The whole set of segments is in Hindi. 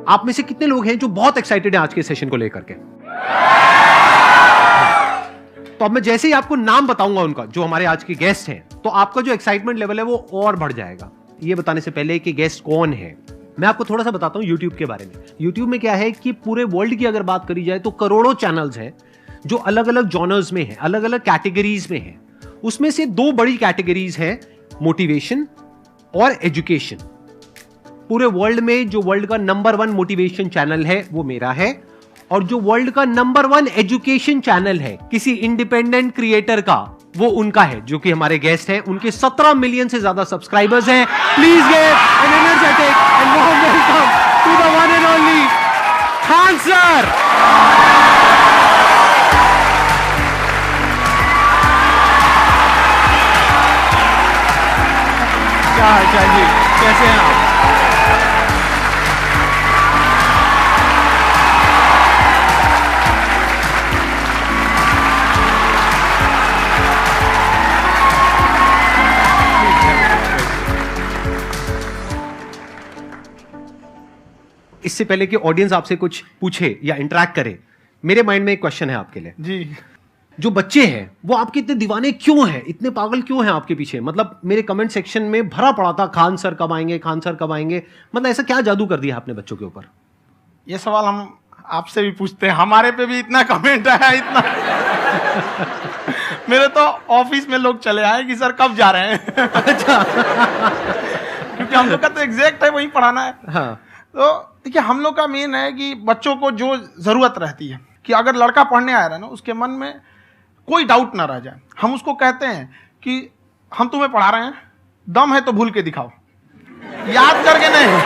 आप में से कितने लोग हैं जो बहुत एक्साइटेड हैं आज के सेशन को लेकर के? तो अब मैं जैसे ही आपको नाम बताऊंगा उनका, जो हमारे आज के गेस्ट हैं, तो आपका जो एक्साइटमेंट लेवल है वो और बढ़ जाएगा। ये बताने से पहले कि गेस्ट कौन है, मैं आपको थोड़ा सा बताता हूं YouTube के बारे में। YouTube में क्या है कि पूरे वर्ल्ड की अगर बात करी जाए तो करोड़ों चैनल्स हैं जो अलग अलग जॉनर्स में हैं, अलग अलग कैटेगरीज में हैं। उसमें से दो बड़ी कैटेगरीज हैं, मोटिवेशन और एजुकेशन। पूरे वर्ल्ड में जो वर्ल्ड का नंबर 1 मोटिवेशन चैनल है वो मेरा है, और जो वर्ल्ड का नंबर 1 एजुकेशन चैनल है किसी इंडिपेंडेंट क्रिएटर का, वो उनका है, जो कि हमारे गेस्ट हैं। उनके 17 मिलियन से ज्यादा सब्सक्राइबर्स हैं। Please give an energetic and warm welcome to the one and only Khan sir. क्या हाल जी, कैसे हैं आप? इससे पहले कि ऑडियंस आपसे कुछ पूछे या इंटरेक्ट करे, मेरे माइंड में एक क्वेश्चन है आपके लिए जी। जो बच्चे हैं वो आपके इतने दीवाने क्यों हैं, इतने पागल क्यों हैं आपके पीछे? मतलब मेरे कमेंट सेक्शन में भरा पड़ा था, खान सर कब आएंगे, खान सर कब आएंगे। मतलब ऐसा क्या जादू कर दिया आपने बच्चों के ऊपर? ये सवाल हम आपसे भी पूछते हैं, हमारे पे भी इतना कमेंट आया, इतना मेरे तो ऑफिस में लोग चले आए कि सर कब जा रहे हैं। अच्छा। क्योंकि हम लोग का तो एग्जैक्ट है वही पढ़ाना है। हाँ। तो देखिए, हम लोग का मेन है कि बच्चों को जो जरूरत रहती है कि अगर लड़का पढ़ने आ रहा है ना, उसके मन में कोई डाउट ना रह जाए। हम उसको कहते हैं कि हम तुम्हें पढ़ा रहे हैं, दम है तो भूल के दिखाओ, याद करके नहीं।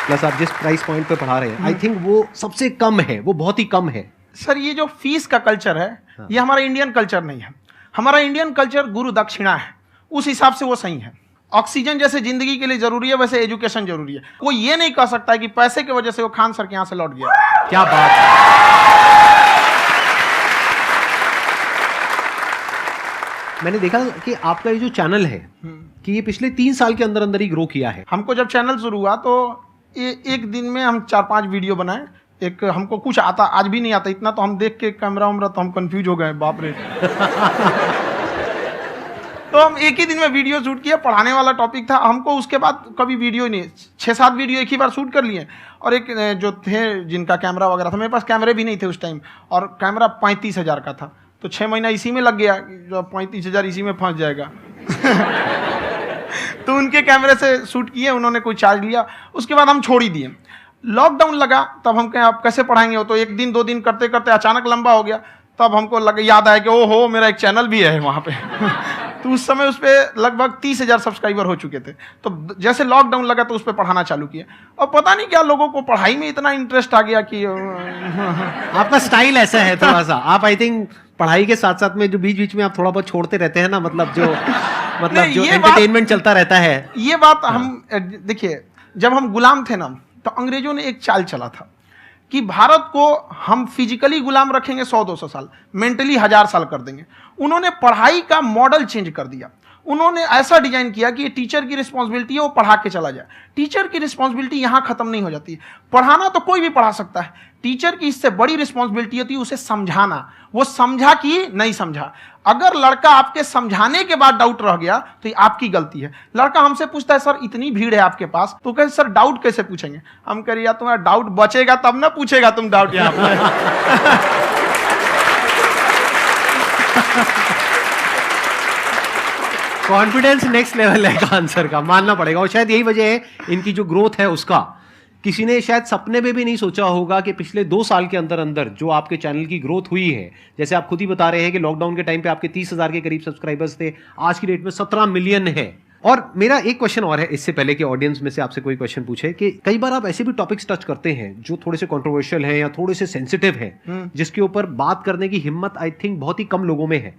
प्लस आप जिस प्राइस पॉइंट पे पढ़ा रहे हैं, आई थिंक वो सबसे कम है, वो बहुत ही कम है। सर ये जो फीस का कल्चर है, ये हमारा इंडियन कल्चर नहीं है। हमारा इंडियन कल्चर गुरु दक्षिणा है, उस हिसाब से वो सही है। ऑक्सीजन जैसे जिंदगी के लिए जरूरी है, वैसे एजुकेशन जरूरी है। कोई ये नहीं कह सकता है कि पैसे की वजह से वो खान सर के यहां से लौट गया। क्या बात है। मैंने देखा कि आपका ये जो चैनल है कि ये पिछले 3 साल के अंदर अंदर ही ग्रो किया है। हमको जब चैनल शुरू हुआ तो एक दिन में हम 4-5 वीडियो बनाए। एक हमको कुछ आता, आज भी नहीं आता इतना, तो हम देख के कैमरा उमरा तो हम कंफ्यूज हो गए, बाप रे। तो हम एक ही दिन में वीडियो शूट किया, पढ़ाने वाला टॉपिक था हमको। उसके बाद कभी वीडियो नहीं, 6-7 वीडियो एक ही बार शूट कर लिए। और एक जो थे जिनका कैमरा वगैरह था, मेरे पास कैमरे भी नहीं थे उस टाइम, और कैमरा 35,000 का था, तो 6 महीना इसी में लग गया, जो 35,000 इसी में फंस जाएगा। तो उनके कैमरे से शूट किए, उन्होंने कोई चार्ज लिया, उसके बाद हम छोड़ ही दिए। लॉकडाउन लगा, तब हम कहें आप कैसे पढ़ाएंगे, वो तो 1 दिन 2 दिन करते करते अचानक लंबा हो गया। तब हमको याद आया कि ओहो, मेरा एक चैनल भी है वहाँ पे। तो उस समय उस पर लगभग 30,000 सब्सक्राइबर हो चुके थे। तो जैसे लॉकडाउन लगा तो उस पर पढ़ाना चालू किया, और पता नहीं क्या लोगों को पढ़ाई में इतना इंटरेस्ट आ गया कि आपका स्टाइल ऐसा है थोड़ा सा, आप आई थिंक पढ़ाई के साथ साथ में जो बीच बीच में आप थोड़ा बहुत छोड़ते रहते हैं ना, मतलब जो एंटरटेनमेंट चलता रहता है। ये बात हम देखिए, जब हम गुलाम थे ना, तो अंग्रेजों ने एक चाल चला था कि भारत को हम फिजिकली गुलाम रखेंगे 100-200 साल, मेंटली 1000 साल कर देंगे। उन्होंने पढ़ाई का मॉडल चेंज कर दिया। उन्होंने ऐसा डिजाइन किया कि ये टीचर की रिस्पॉन्सिबिलिटी है, वो पढ़ा के चला जाए। टीचर की रिस्पॉन्सिबिलिटी यहां खत्म नहीं हो जाती है। पढ़ाना तो कोई भी पढ़ा सकता है, टीचर की इससे बड़ी रिस्पॉन्सिबिलिटी होती है उसे समझाना। वो समझा कि नहीं समझा। अगर लड़का आपके समझाने के बाद डाउट रह गया तो ये आपकी गलती है। लड़का हमसे पूछता है सर इतनी भीड़ है आपके पास, तो कहते सर डाउट कैसे पूछेंगे? हम कह रहे यार तुम्हारा डाउट बचेगा तब ना पूछेगा तुम डाउट यहाँ पे। कॉन्फिडेंस नेक्स्ट लेवल है खान सर का, मानना पड़ेगा। और शायद यही वजह है इनकी जो ग्रोथ है उसका। किसी ने शायद सपने में भी नहीं सोचा होगा कि पिछले 2 साल के अंदर अंदर जो आपके चैनल की ग्रोथ हुई है, जैसे आप खुद ही बता रहे हैं कि लॉकडाउन के टाइम पे आपके 30,000 के करीब सब्सक्राइबर्स थे, आज की डेट में 17 मिलियन है। और मेरा एक क्वेश्चन और है, इससे पहले कि ऑडियंस में से आपसे कोई क्वेश्चन पूछे, कि कई बार आप ऐसे भी टॉपिक्स टच करते हैं जो थोड़े से कंट्रोवर्शियल हैं या थोड़े से सेंसिटिव हैं, जिसके ऊपर बात करने की हिम्मत आई थिंक बहुत ही कम लोगों में है।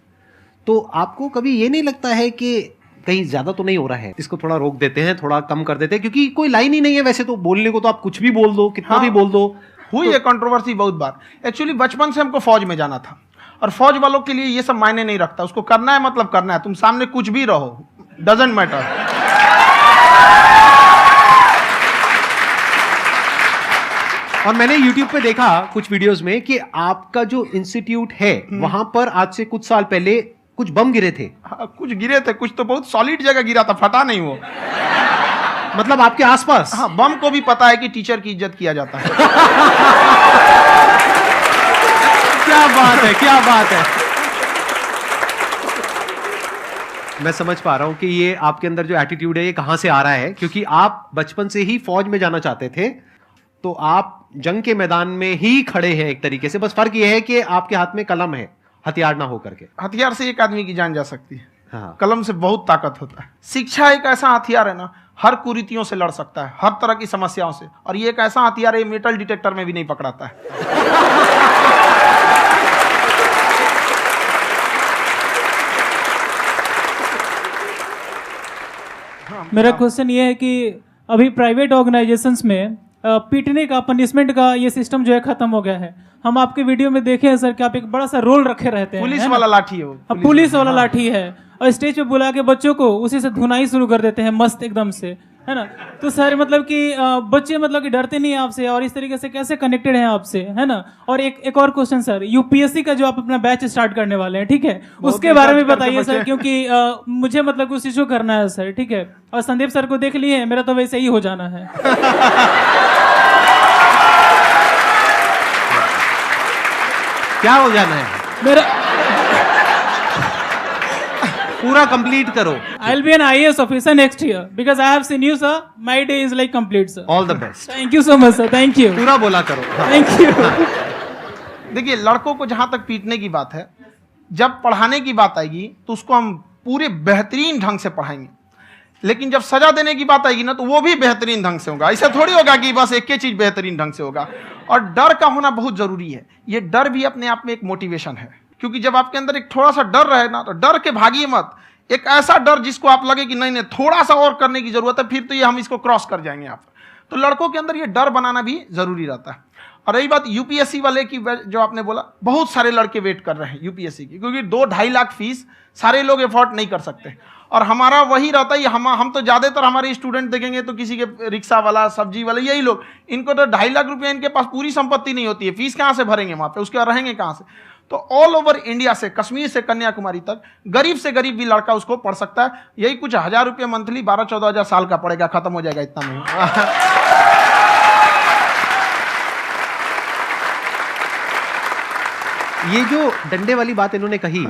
तो आपको कभी ये नहीं लगता है कि कहीं ज्यादा तो नहीं हो रहा है, इसको थोड़ा रोक देते हैं, थोड़ा कम कर देते हैं? क्योंकि कोई लाइन ही नहीं है वैसे तो बोलने को, तो आप कुछ भी बोल दो, कितना भी बोल दो। हुई है कंट्रोवर्सी बहुत बार। एक्चुअली बचपन से हमको फौज में जाना था, और फौज वालों के लिए ये सब मायने नहीं रखता। उसको करना है मतलब करना है, तुम सामने कुछ भी रहो, डजंट मैटर। और मैंने YouTube पे देखा कुछ वीडियोस में कि आपका जो इंस्टीट्यूट है वहां पर आज से कुछ साल पहले कुछ बम गिरे थे। हाँ, कुछ गिरे थे, कुछ तो बहुत सॉलिड जगह गिरा था, फटा नहीं वो। मतलब आपके आसपास? हाँ, बम को भी पता है कि टीचर की इज्जत किया जाता है। क्या बात है, क्या बात है। मैं समझ पा रहा हूं कि ये आपके अंदर जो एटीट्यूड है ये कहां से आ रहा है, क्योंकि आप बचपन से ही फौज में जाना चाहते थे, तो आप जंग के मैदान में ही खड़े हैं एक तरीके से। बस फर्क ये है कि आपके हाथ में कलम है, हथियार ना हो करके। हथियार से एक आदमी की जान जा सकती है, हाँ। कलम से बहुत ताकत होता है। शिक्षा एक ऐसा हथियार है ना, हर कुरीतियों से लड़ सकता है, हर तरह की समस्याओं से। और ये एक ऐसा हथियार है, मेटल डिटेक्टर में भी नहीं पकड़ाता है। मेरा क्वेश्चन ये है कि अभी प्राइवेट ऑर्गेनाइजेशंस में पीटने का, पनिशमेंट का ये सिस्टम जो है खत्म हो गया है। हम आपके वीडियो में देखे हैं सर कि आप एक बड़ा सा रोल रखे रहते हैं, पुलिस वाला लाठी है वो, पुलिस वाला लाठी है, और स्टेज पे बुला के बच्चों को उसी से धुनाई शुरू कर देते हैं मस्त एकदम से, है ना। तो सर मतलब कि बच्चे मतलब कि डरते नहीं है आपसे, और इस तरीके से कैसे कनेक्टेड हैं आपसे, है ना। और एक और क्वेश्चन सर, यूपीएससी का जो आप अपना बैच स्टार्ट करने वाले हैं, ठीक है, उसके बारे में बताइए सर, क्योंकि मुझे मतलब कुछ इशू करना है सर, ठीक है। और संदीप सर को देख लिए, मेरा तो वैसे ही हो जाना है। क्या हो जाना है? मेरा पूरा कंप्लीट करो। I'll be an IAS officer next year because I have seen you, sir. My day is like complete, sir. All the best. Thank you so much, sir. Thank you. पूरा बोला करो। हाँ। Thank you. देखिए, लड़कों को जहां तक पीटने की बात है, जब पढ़ाने की बात आएगी तो उसको हम पूरे बेहतरीन ढंग से पढ़ाएंगे। लेकिन जब सजा देने की बात आएगी ना, तो वो भी बेहतरीन ढंग से होगा। ऐसा थोड़ी होगा कि बस एक ही चीज बेहतरीन ढंग से होगा। और डर का होना बहुत जरूरी है। ये डर भी अपने आप में एक मोटिवेशन है, क्योंकि जब आपके अंदर एक थोड़ा सा डर रहे ना, तो डर के भागिए मत। एक ऐसा डर जिसको आप लगे कि नहीं नहीं थोड़ा सा और करने की जरूरत है, फिर तो ये हम इसको क्रॉस कर जाएंगे आप। तो लड़कों के अंदर ये डर बनाना भी जरूरी रहता है। और रही बात यूपीएससी वाले की, जो आपने बोला, बहुत सारे लड़के वेट कर रहे हैं यूपीएससी की, क्योंकि 2-2.5 लाख फीस सारे लोग एफोर्ड नहीं कर सकते। और हमारा वही रहता है, हम तो ज्यादातर हमारे स्टूडेंट देखेंगे तो किसी के रिक्शा वाला, सब्जी वाला, यही लोग, इनको तो 2.5 लाख रुपया, इनके पास पूरी संपत्ति नहीं होती है, फीस कहाँ से भरेंगे वहां पे, उसके बाद रहेंगे कहाँ से। तो ऑल ओवर इंडिया से, कश्मीर से कन्याकुमारी तक, गरीब से गरीब भी लड़का उसको पढ़ सकता है। यही कुछ 1000 रुपये मंथली, 12-14 हजार साल का पड़ेगा, खत्म हो जाएगा इतना में। ये जो डंडे वाली बात इन्होंने कही,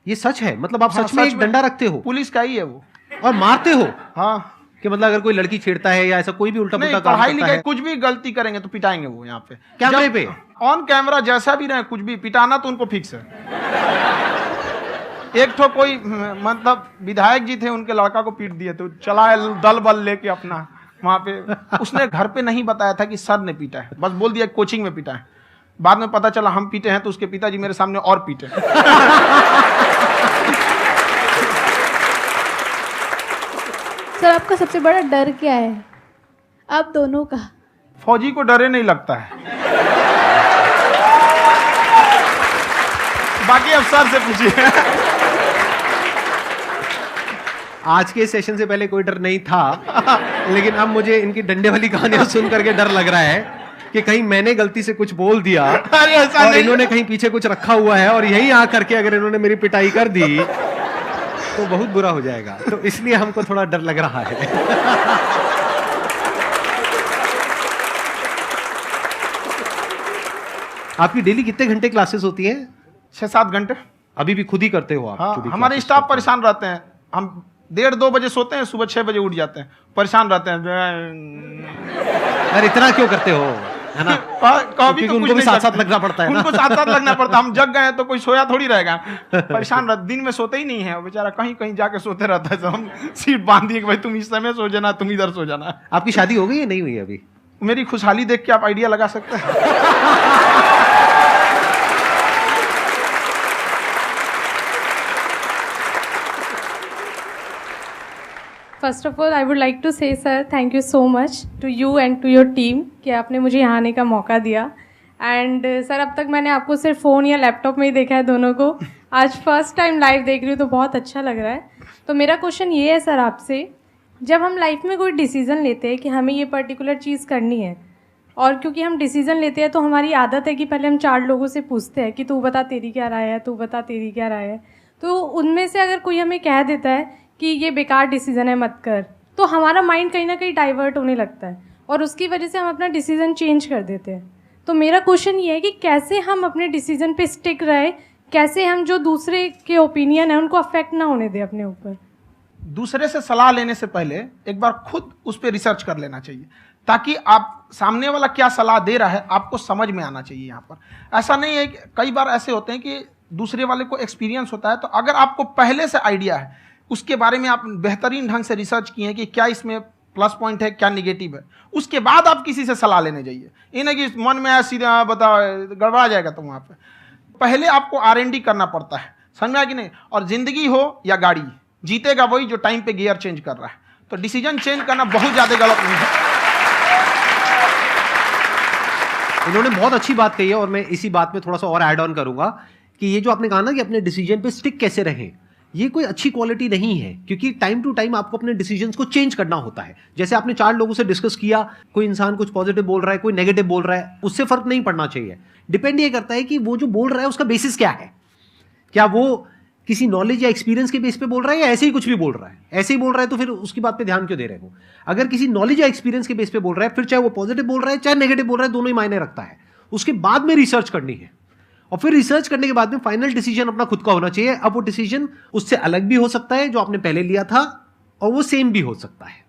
ये सच है? मतलब आप सच में एक डंडा रखते हो? पुलिस का ही है वो। और मारते हो? हाँ, कि मतलब अगर कोई लड़की छेड़ता है या ऐसा कोई भी उल्टा पुल्टा काम पढ़ाई करता लिखाई है, कुछ भी गलती करेंगे तो पिटाएंगे वो। यहाँ पे कैमरे पे ऑन कैमरा जैसा भी रहे, कुछ भी पिटाना तो उनको फिक्स है। एक तो कोई मतलब विधायक जी थे, उनके लड़का को पीट दिए, तो चला दल बल लेके अपना वहां पे। उसने घर पे नहीं बताया था कि सर ने पीटा है, बस बोल दिया कोचिंग में पीटा है। बाद में पता चला हम पीटे हैं, तो उसके पिताजी मेरे सामने और पीटे। सर आपका सबसे बड़ा डर क्या है, आप दोनों का? फौजी को डरे नहीं लगता है, बाकी अफसर से पूछिए। आज के सेशन से पहले कोई डर नहीं था, लेकिन अब मुझे इनकी डंडे वाली कहानियां सुन करके डर लग रहा है कि कहीं मैंने गलती से कुछ बोल दिया और इन्होंने कहीं पीछे कुछ रखा हुआ है, और यही आ करके अगर इन्होंने मेरी पिटाई कर दी तो बहुत बुरा हो जाएगा। तो इसलिए हमको थोड़ा डर लग रहा है। आपकी डेली कितने घंटे क्लासेस होती हैं? 6-7 घंटे। अभी भी खुद ही करते हो आप? हाँ, हमारे स्टाफ परेशान रहते हैं। हम 1:30-2 बजे सोते हैं, सुबह 6 बजे उठ जाते हैं, परेशान रहते हैं। यार इतना क्यों करते हो, है ना? कभी तो उनको भी साथ साथ लगना पड़ता है ना? उनको साथ साथ लगना पड़ता है। हम जग गए तो कोई सोया थोड़ी रहेगा, परेशान रहते, दिन में सोते ही नहीं है बेचारा, कहीं कहीं जाके सोते रहता है। हम सीट बांध दिए कि भाई तुम इस समय सो जाना, तुम इधर सो जाना। आपकी शादी हो गई या नहीं हुई अभी? मेरी खुशहाली देख के आप आइडिया लगा सकते हैं। First of all I would like to say sir thank you so much to you and to your team कि आपने मुझे यहाँ आने का मौका दिया। एंड सर अब तक मैंने आपको सिर्फ फ़ोन या लैपटॉप में ही देखा है दोनों को, आज फर्स्ट टाइम लाइव देख रही हूँ तो बहुत अच्छा लग रहा है। तो मेरा क्वेश्चन ये है सर आपसे, जब हम लाइफ में कोई डिसीज़न लेते हैं कि हमें ये पर्टिकुलर चीज़ करनी है और क्योंकि हम डिसीजन लेते हैं तो हमारी आदत है कि पहले हम 4 लोगों से पूछते हैं कि तू बता तेरी क्या राय है, तू बता तेरी क्या राय है। तो उनमें से अगर कोई हमें कह देता है कि ये बेकार डिसीजन है मत कर, तो हमारा माइंड कहीं ना कहीं डाइवर्ट होने लगता है और उसकी वजह से हम अपना डिसीजन चेंज कर देते हैं। तो मेरा क्वेश्चन ये है कि कैसे हम अपने डिसीजन पे स्टिक रहे, कैसे हम जो दूसरे के ओपिनियन है उनको अफेक्ट ना होने दें अपने ऊपर। दूसरे से सलाह लेने से पहले एक बार खुद उस पर रिसर्च कर लेना चाहिए, ताकि आप सामने वाला क्या सलाह दे रहा है आपको समझ में आना चाहिए। यहाँ पर ऐसा नहीं है कि कई बार ऐसे होते हैं कि दूसरे वाले को एक्सपीरियंस होता है, तो अगर आपको पहले से आइडिया है, उसके बारे में आप बेहतरीन ढंग से रिसर्च किए हैं कि क्या इसमें प्लस पॉइंट है क्या निगेटिव है, उसके बाद आप किसी से सलाह लेने जाइए। ये नहीं कि मन में सीधा बता गड़बड़ा जाएगा। तो वहाँ पे पहले आपको R&D करना पड़ता है, समझ में आया कि नहीं। और जिंदगी हो या गाड़ी, जीतेगा वही जो टाइम पे गियर चेंज कर रहा है। तो डिसीजन चेंज करना बहुत ज़्यादा गलत नहीं है। इन्होंने बहुत अच्छी बात कही है और मैं इसी बात में थोड़ा सा और ऐड ऑन करूंगा कि ये जो आपने कहा ना कि अपने डिसीजन पे स्टिक कैसे रहें, ये कोई अच्छी क्वालिटी नहीं है, क्योंकि टाइम टू टाइम आपको अपने डिसीजंस को चेंज करना होता है। जैसे आपने 4 लोगों से डिस्कस किया, कोई इंसान कुछ पॉजिटिव बोल रहा है, कोई नेगेटिव बोल रहा है, उससे फर्क नहीं पड़ना चाहिए। डिपेंड ये करता है कि वो जो बोल रहा है उसका बेसिस क्या है। क्या वो किसी नॉलेज या एक्सपीरियंस के बेस पे बोल रहा है या ऐसे ही कुछ भी बोल रहा है? ऐसे ही बोल रहा है तो फिर उसकी बात पे ध्यान क्यों दे रहे हो? अगर किसी नॉलेज या एक्सपीरियंस के बेस पे बोल रहा है, फिर चाहे वो पॉजिटिव बोल रहा है चाहे नेगेटिव बोल रहा है, दोनों ही मायने रखता है। उसके बाद में रिसर्च करनी है और फिर रिसर्च करने के बाद में फाइनल डिसीजन अपना खुद का होना चाहिए। अब वो डिसीजन उससे अलग भी हो सकता है जो आपने पहले लिया था, और वो सेम भी हो सकता है।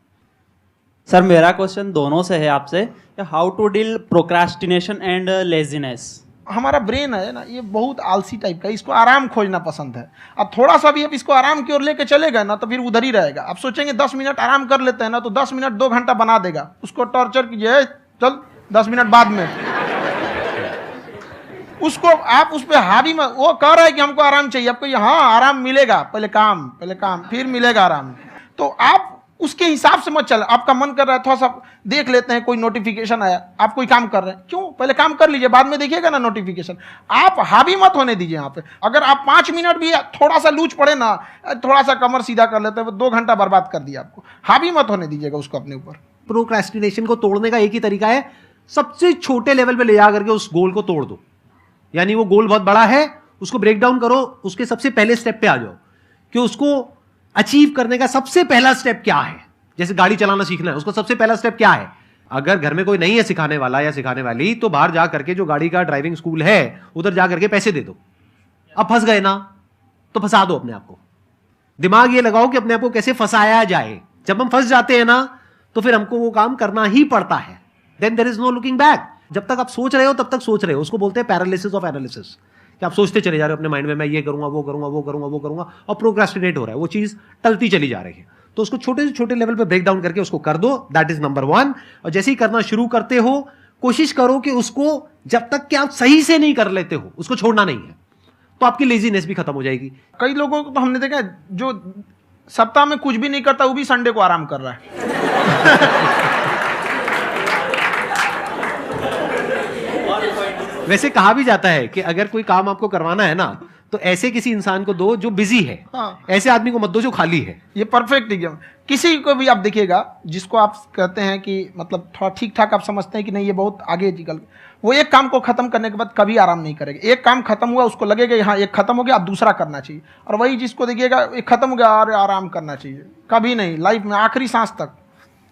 सर मेरा क्वेश्चन दोनों से है आपसे, how to deal procrastination and laziness. हमारा ब्रेन है ना, ये बहुत आलसी टाइप का, इसको आराम खोजना पसंद है। अब थोड़ा सा भी अब इसको आराम की ओर लेके चले गए ना तो फिर उधर ही रहेगा। आप सोचेंगे 10 मिनट आराम कर लेते हैं ना, तो 10 मिनट 2 घंटा बना देगा। उसको टॉर्चर कीजिए, चल 10 मिनट बाद में। उसको आप उस पर हावी में, वो कह रहा है कि हमको आराम चाहिए, आपको हाँ आराम मिलेगा, पहले काम फिर मिलेगा आराम। तो आप उसके हिसाब से मत चल। आपका मन कर रहा है थोड़ा सा देख लेते हैं, कोई नोटिफिकेशन आया, आप कोई काम कर रहे हैं, क्यों पहले काम कर लीजिए, बाद में देखिएगा ना नोटिफिकेशन। आप हावी मत होने दीजिए यहाँ पे। अगर आप 5 मिनट भी थोड़ा सा लूज पड़े ना, थोड़ा सा कमर सीधा कर लेते हैं, 2 घंटा बर्बाद कर दिया आपको। हावी मत होने दीजिएगा उसको अपने ऊपर। प्रोक्रेस्टिनेशन को तोड़ने का एक ही तरीका है, सबसे छोटे लेवल पे ले जा करके उस गोल को तोड़ दो। यानी वो गोल बहुत बड़ा है, उसको ब्रेक डाउन करो, उसके सबसे पहले स्टेप पे आ जाओ कि उसको अचीव करने का सबसे पहला स्टेप क्या है। जैसे गाड़ी चलाना सीखना है, उसका सबसे पहला स्टेप क्या है। अगर घर में कोई नहीं है सिखाने वाला या सिखाने वाली, तो बाहर जा करके जो गाड़ी का ड्राइविंग स्कूल है उधर जा करके पैसे दे दो। अब फंस गए ना तो फंसा दो अपने आप को। दिमाग ये लगाओ कि अपने आप को कैसे फंसाया जाए। जब हम फंस जाते हैं ना तो फिर हमको वो काम करना ही पड़ता है। Then there is no looking back. जब तक आप सोच रहे हो तब तक सोच रहे हो, उसको बोलते हैं पैरालिसिस ऑफ एनालिसिस, कि आप सोचते चले जा रहे हो अपने माइंड में, मैं ये करूंगा वो करूंगा वो करूंगा वो करूंगा, और प्रोक्रेस्टिनेट हो रहा है, वो चीज टलती चली जा रही है। तो उसको छोटे से छोटे लेवल पे ब्रेक डाउन करके उसको कर दो, दैट इज नंबर 1। और जैसे ही करना शुरू करते हो, कोशिश करो कि उसको जब तक कि आप सही से नहीं कर लेते हो उसको छोड़ना नहीं है, तो आपकी लेजीनेस भी खत्म हो जाएगी। कई लोगों को तो हमने देखा जो सप्ताह में कुछ भी नहीं करता, वो भी संडे को आराम कर रहा है। वैसे कहा भी जाता है कि अगर कोई काम आपको करवाना है ना तो ऐसे किसी इंसान को दो जो बिजी है। हाँ। ऐसे आदमी को मत दो जो खाली है। ये परफेक्ट एग्जाम। किसी को भी आप देखिएगा जिसको आप कहते हैं कि मतलब थोड़ा ठीक ठाक आप समझते हैं कि नहीं ये बहुत आगे निकल, वो एक काम को खत्म करने के बाद कभी आराम नहीं करेगा। एक काम खत्म हुआ उसको लगेगा हाँ एक खत्म हो गया, अब दूसरा करना चाहिए। और वही जिसको देखिएगा एक खत्म हो गया और आराम करना चाहिए, कभी नहीं, लाइफ में आखिरी सांस तक।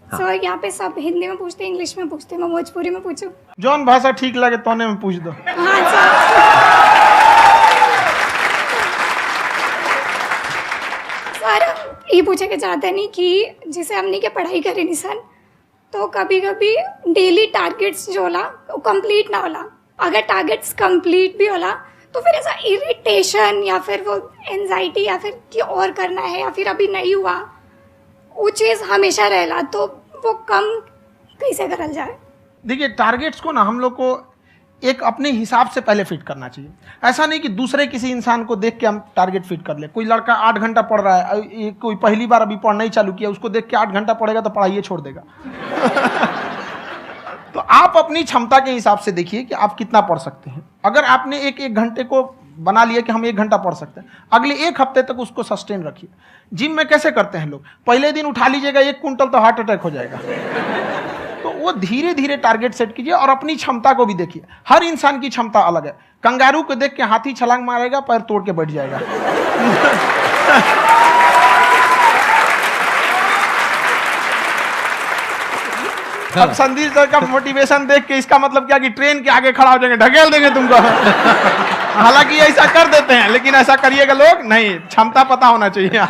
सर यहाँ पे सब हिंदी में पूछते हैं, इंग्लिश में पूछते हैं, मैं भोजपुरी में पूछूं? जौन भाषा ठीक लगे तोने में पूछ दो। हाँ सर। सर ये पूछे के चाहते नहीं कि जैसे हमने के पढ़ाई करी नहीं सर, तो कभी कभी डेली टारगेट्स जो होला वो कंप्लीट ना होला। अगर टारगेट्स कंप्लीट भी होला तो फिर ऐसा इरिटेशन या फिर वो एंजाइटी या फिर कि और करना है या फिर अभी नहीं हुआ, वो चीज़ हमेशा रहेला। तो वो कम कैसे करल जाए? देखिए टारगेट्स को ना हम लोग को एक अपने हिसाब से पहले फिट करना चाहिए। ऐसा नहीं कि दूसरे किसी इंसान को देख के हम टारगेट फिट कर ले। कोई लड़का 8 घंटा पढ़ रहा है, कोई पहली बार अभी पढ़ना ही चालू किया, उसको देख के 8 घंटा पढ़ेगा तो पढ़ाइए छोड़ देगा। तो आप अपनी क्षमता के हिसाब से देखिए कि आप कितना पढ़ सकते हैं। अगर आपने एक घंटे को बना लिया कि हम 1 घंटा पढ़ सकते हैं, अगले 1 हफ्ते तक उसको सस्टेन रखिए। जिम में कैसे करते हैं लोग, पहले दिन उठा लीजिएगा 1 कुंटल तो हार्ट अटैक हो जाएगा। तो वो धीरे धीरे टारगेट सेट कीजिए और अपनी क्षमता को भी देखिए। हर इंसान की क्षमता अलग है। कंगारू को देख के हाथी छलांग मारेगा, पैर तोड़ के बैठ जाएगा। अब संदीप सर का मोटिवेशन देख के इसका मतलब क्या कि ट्रेन के आगे खड़ा हो जाएंगे, ढकेल देंगे तुमको। हालांकि ऐसा कर देते हैं, लेकिन ऐसा करिएगा लोग नहीं, क्षमता पता होना चाहिए।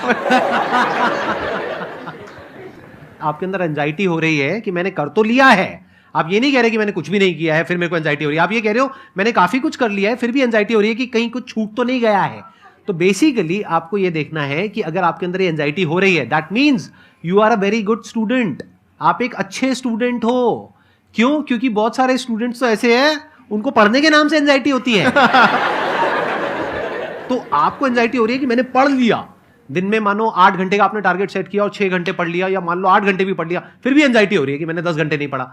आपके अंदर एंजाइटी हो रही है कि मैंने कर तो लिया है। आप ये नहीं कह रहे कि मैंने कुछ भी नहीं किया है फिर मेरे को एंजाइटी हो रही है। आप ये कह रहे हो मैंने काफी कुछ कर लिया है फिर भी एंजाइटी हो रही है कि कहीं कुछ छूट तो नहीं गया है। तो बेसिकली आपको ये देखना है कि अगर आपके अंदर ये एंजाइटी हो रही है, that means you are a very good student. आप एक अच्छे स्टूडेंट हो। क्यों? क्योंकि बहुत सारे स्टूडेंट्स तो ऐसे हैं उनको पढ़ने के नाम से एंजाइटी होती है। तो आपको एंजाइटी हो रही है कि मैंने पढ़ लिया, दिन में मानो 8 घंटे का आपने टारगेट सेट किया और 6 घंटे पढ़ लिया, या मान लो 8 घंटे भी पढ़ लिया, फिर भी एंजाइटी हो रही है कि मैंने 10 घंटे नहीं पढ़ा।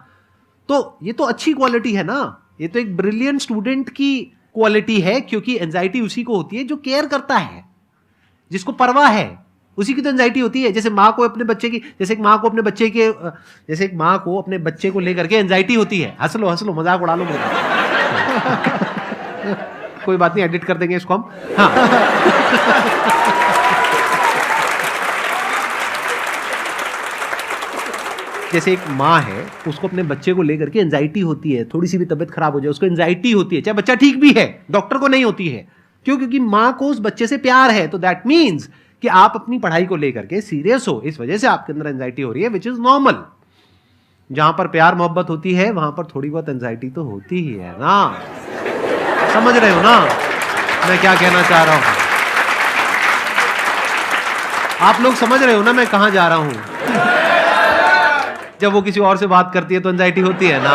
तो ये तो अच्छी क्वालिटी है ना, ये तो एक ब्रिलियंट स्टूडेंट की क्वालिटी है, क्योंकि एंजाइटी उसी को होती है जो केयर करता है, जिसको परवाह है, उसी की तो एंजाइटी होती है। जैसे माँ को अपने बच्चे की, जैसे एक माँ को अपने बच्चे को लेकर के एंजाइटी होती है। हंस लो मजाक उड़ा लो मेरा। कोई बात नहीं, एडिट कर देंगे इसको हम। हाँ। जैसे एक माँ है, उसको अपने बच्चे को लेकर के एंजाइटी होती है, थोड़ी सी भी तबीयत खराब हो जाए उसको एंजाइटी होती है, चाहे बच्चा ठीक भी है, डॉक्टर को नहीं होती है। क्यों? क्योंकि माँ को उस बच्चे से प्यार है। तो दैट मीन्स कि आप अपनी पढ़ाई को लेकर के सीरियस हो, इस वजह से आपके अंदर एंजाइटी हो रही है, विच इज नॉर्मल। जहां पर प्यार मोहब्बत होती है वहां पर थोड़ी बहुत एंजाइटी तो होती ही है ना। समझ रहे हो ना मैं क्या कहना चाह रहा हूं? आप लोग समझ रहे हो ना मैं कहां जा रहा हूं? जब वो किसी और से बात करती है तो एंजाइटी होती है ना।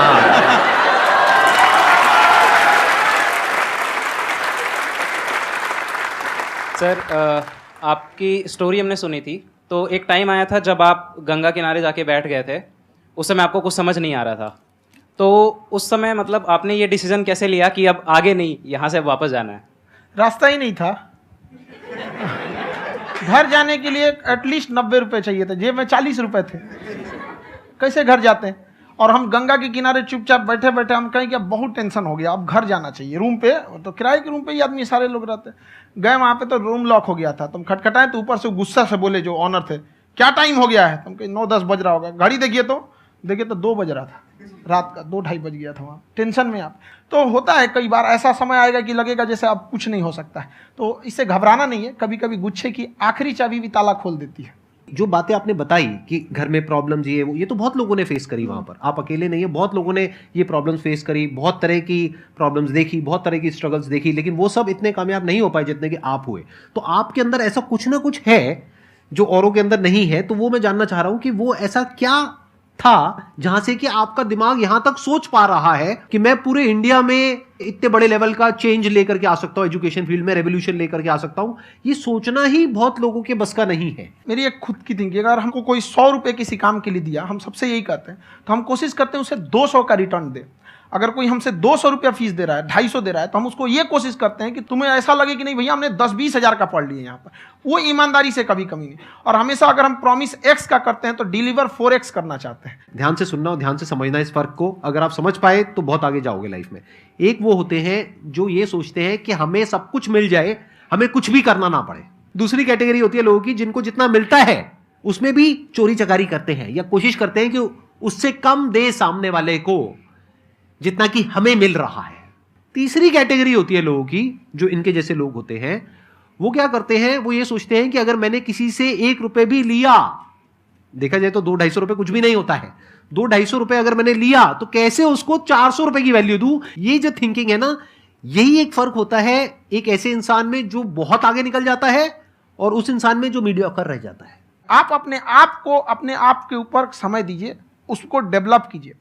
सर, आपकी स्टोरी हमने सुनी थी, तो एक टाइम आया था जब आप गंगा किनारे जाके बैठ गए थे। उस समय आपको कुछ समझ नहीं आ रहा था, तो उस समय मतलब आपने ये डिसीजन कैसे लिया कि अब आगे नहीं, यहाँ से वापस जाना है? रास्ता ही नहीं था। घर जाने के लिए एटलीस्ट 90 रुपए चाहिए थे, जेब में 40 रुपए थे। कैसे घर जाते हैं? और हम गंगा के किनारे चुपचाप बैठे बैठे हम कहें कि अब बहुत टेंशन हो गया, अब घर जाना चाहिए। रूम पे, तो किराए के रूम पे ही आदमी सारे लोग रहते। गए वहाँ पे तो रूम लॉक हो गया था। तुम खटखटाए तो ऊपर से गुस्सा से बोले जो ऑनर थे, क्या टाइम हो गया है? तुम कहे 9-10 बज रहा होगा। घड़ी देखिए तो 2 बज रहा था रात का, 2-2:30 बज गया था वहाँ। टेंशन में आप तो होता है, कई बार ऐसा समय आएगा कि लगेगा जैसे अब कुछ नहीं हो सकता है। तो इससे घबराना नहीं है। कभी कभी गुच्छे की आखिरी चाबी भी ताला खोल देती है। जो बातें आपने बताई कि घर में प्रॉब्लम ये तो बहुत लोगों ने फेस करी वहां पर। आप अकेले नहीं है, बहुत लोगों ने ये प्रॉब्लम्स फेस करी, बहुत तरह की प्रॉब्लम्स देखी, बहुत तरह की स्ट्रगल्स देखी, लेकिन वो सब इतने कामयाब नहीं हो पाए जितने कि आप हुए। तो आपके अंदर ऐसा कुछ ना कुछ है जो औरों के अंदर नहीं है। तो वो मैं जानना चाह रहा हूं कि वो ऐसा क्या था जहां से कि आपका दिमाग यहां तक सोच पा रहा है कि मैं पूरे इंडिया में इतने बड़े लेवल का चेंज लेकर के आ सकता हूं, एजुकेशन फील्ड में रेवोल्यूशन लेकर के आ सकता हूं। ये सोचना ही बहुत लोगों के बस का नहीं है। मेरी एक खुद की थिंकिंग, अगर हमको कोई 100 रुपए किसी काम के लिए दिया, हम सबसे यही कहते हैं, तो हम कोशिश करते हैं उसे 200 का रिटर्न दे। अगर कोई हमसे 200 रुपया फीस दे रहा है, 250 दे रहा है, तो हम उसको ये कोशिश करते हैं कि तुम्हें ऐसा लगे कि नहीं भैया हमने 10-20 हज़ार का पढ़ लिया यहाँ पर। वो ईमानदारी से कभी कमी नहीं। और हमेशा अगर हम प्रॉमिस X का करते हैं तो डिलीवर 4X करना चाहते हैं। ध्यान से सुनना और ध्यान से समझना इस फर्क को। अगर आप समझ पाए तो बहुत आगे जाओगे लाइफ में। एक वो होते हैं जो ये सोचते हैं कि हमें सब कुछ मिल जाए, हमें कुछ भी करना ना पड़े। दूसरी कैटेगरी होती है लोगों की जिनको जितना मिलता है उसमें भी चोरी चकारी करते हैं या कोशिश करते हैं कि उससे कम दे सामने वाले को जितना कि हमें मिल रहा है। तीसरी कैटेगरी होती है लोगों की, जो इनके जैसे लोग होते हैं, वो क्या करते हैं, वो ये सोचते हैं कि अगर मैंने किसी से 1 रुपए भी लिया, देखा जाए तो 200-250 रुपए कुछ भी नहीं होता है, 200-250 रुपए अगर मैंने लिया तो कैसे उसको 400 रुपए की वैल्यू दूं। ये जो थिंकिंग है ना, यही एक फर्क होता है एक ऐसे इंसान में जो बहुत आगे निकल जाता है और उस इंसान में जो मीडियोकर रह जाता है। आप अपने आप को अपने आप के ऊपर समय दीजिए, उसको डेवलप कीजिए।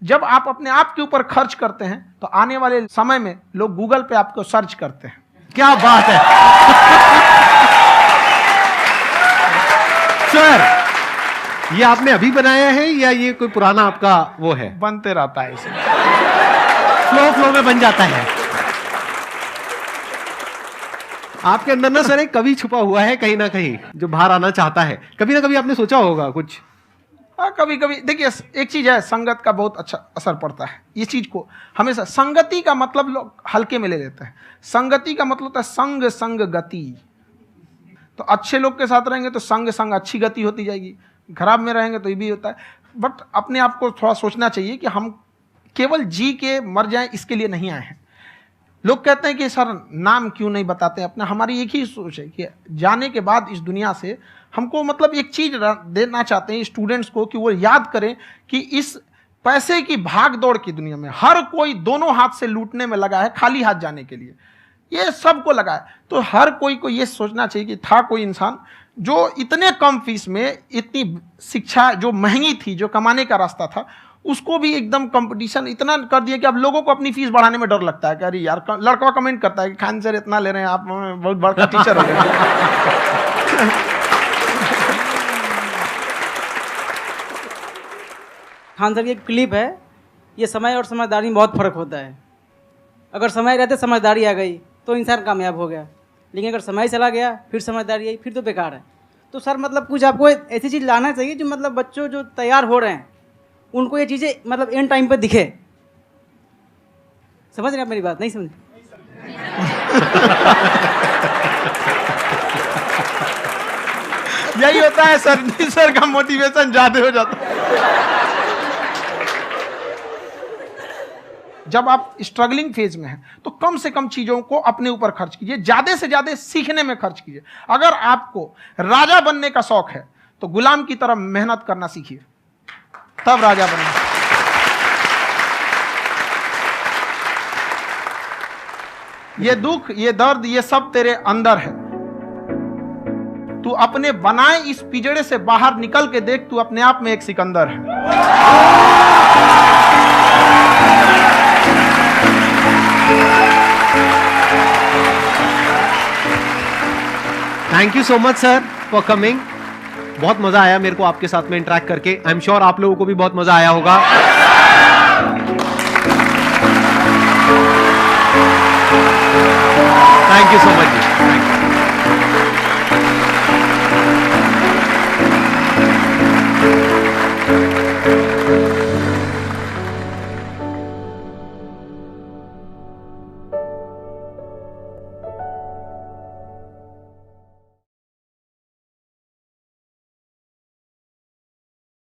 जब आप अपने आप के ऊपर खर्च करते हैं तो आने वाले समय में लोग गूगल पे आपको सर्च करते हैं। क्या बात है सर, ये आपने अभी बनाया है या ये कोई पुराना आपका वो है? बनते रहता है, इसे फ्लो में बन जाता है। आपके अंदर ना सर एक कवि छुपा हुआ है कहीं ना कहीं जो बाहर आना चाहता है। कभी ना कभी आपने सोचा होगा कुछ कभी कभी देखिए, एक चीज है, संगत का बहुत अच्छा असर पड़ता है। ये चीज को हमेशा, संगति का मतलब लोग हल्के में ले लेते हैं। संगति का मतलब होता है संग संग गति। तो अच्छे लोग के साथ रहेंगे तो संग संग अच्छी गति होती जाएगी, खराब में रहेंगे तो ये भी होता है। बट अपने आप को थोड़ा सोचना चाहिए कि हम केवल जी के मर जाएं इसके लिए नहीं आए हैं। लोग कहते हैं कि सर नाम क्यों नहीं बताते अपना। हमारी एक ही सोच है कि जाने के बाद इस दुनिया से हमको मतलब एक चीज देना चाहते हैं स्टूडेंट्स को, कि वो याद करें कि इस पैसे की भाग दौड़ की दुनिया में हर कोई दोनों हाथ से लूटने में लगा है खाली हाथ जाने के लिए, ये सबको लगा है। तो हर कोई को ये सोचना चाहिए कि था कोई इंसान जो इतने कम फीस में इतनी शिक्षा जो महंगी थी, जो कमाने का रास्ता था, उसको भी एकदम कंपटीशन इतना कर दिया कि अब लोगों को अपनी फीस बढ़ाने में डर लगता है कि अरे यार, लड़का कमेंट करता है कि खान सर इतना ले रहे हैं, आप बहुत बड़ा टीचर हो गए। खान सर की एक क्लिप है, ये समय और समझदारी में बहुत फ़र्क होता है। अगर समय रहते समझदारी आ गई तो इंसान कामयाब हो गया, लेकिन अगर समय चला गया फिर समझदारी आई फिर तो बेकार है। तो सर मतलब कुछ आपको ऐसी चीज़ लाना चाहिए जो मतलब बच्चों जो तैयार हो रहे हैं उनको ये चीज़ें मतलब एंड टाइम पे दिखे। समझ रहे हैं आप मेरी बात? नहीं समझ? यही होता है सर, सर का मोटिवेशन ज्यादा हो जाता है। जब आप स्ट्रगलिंग फेज में हैं तो कम से कम चीजों को अपने ऊपर खर्च कीजिए, ज्यादा से ज्यादा सीखने में खर्च कीजिए। अगर आपको राजा बनने का शौक है तो गुलाम की तरह मेहनत करना सीखिए, तब राजा बनेंगे। ये दुख, ये दर्द, ये सब तेरे अंदर है। तू अपने बनाए इस पिजड़े से बाहर निकल के देख, तू अपने आप में एक सिकंदर है। Thank you so much sir for coming. बहुत मजा आया मेरे को आपके साथ में इंटरेक्ट करके। आई एम श्योर आप लोगों को भी बहुत मजा आया होगा। Thank you so much.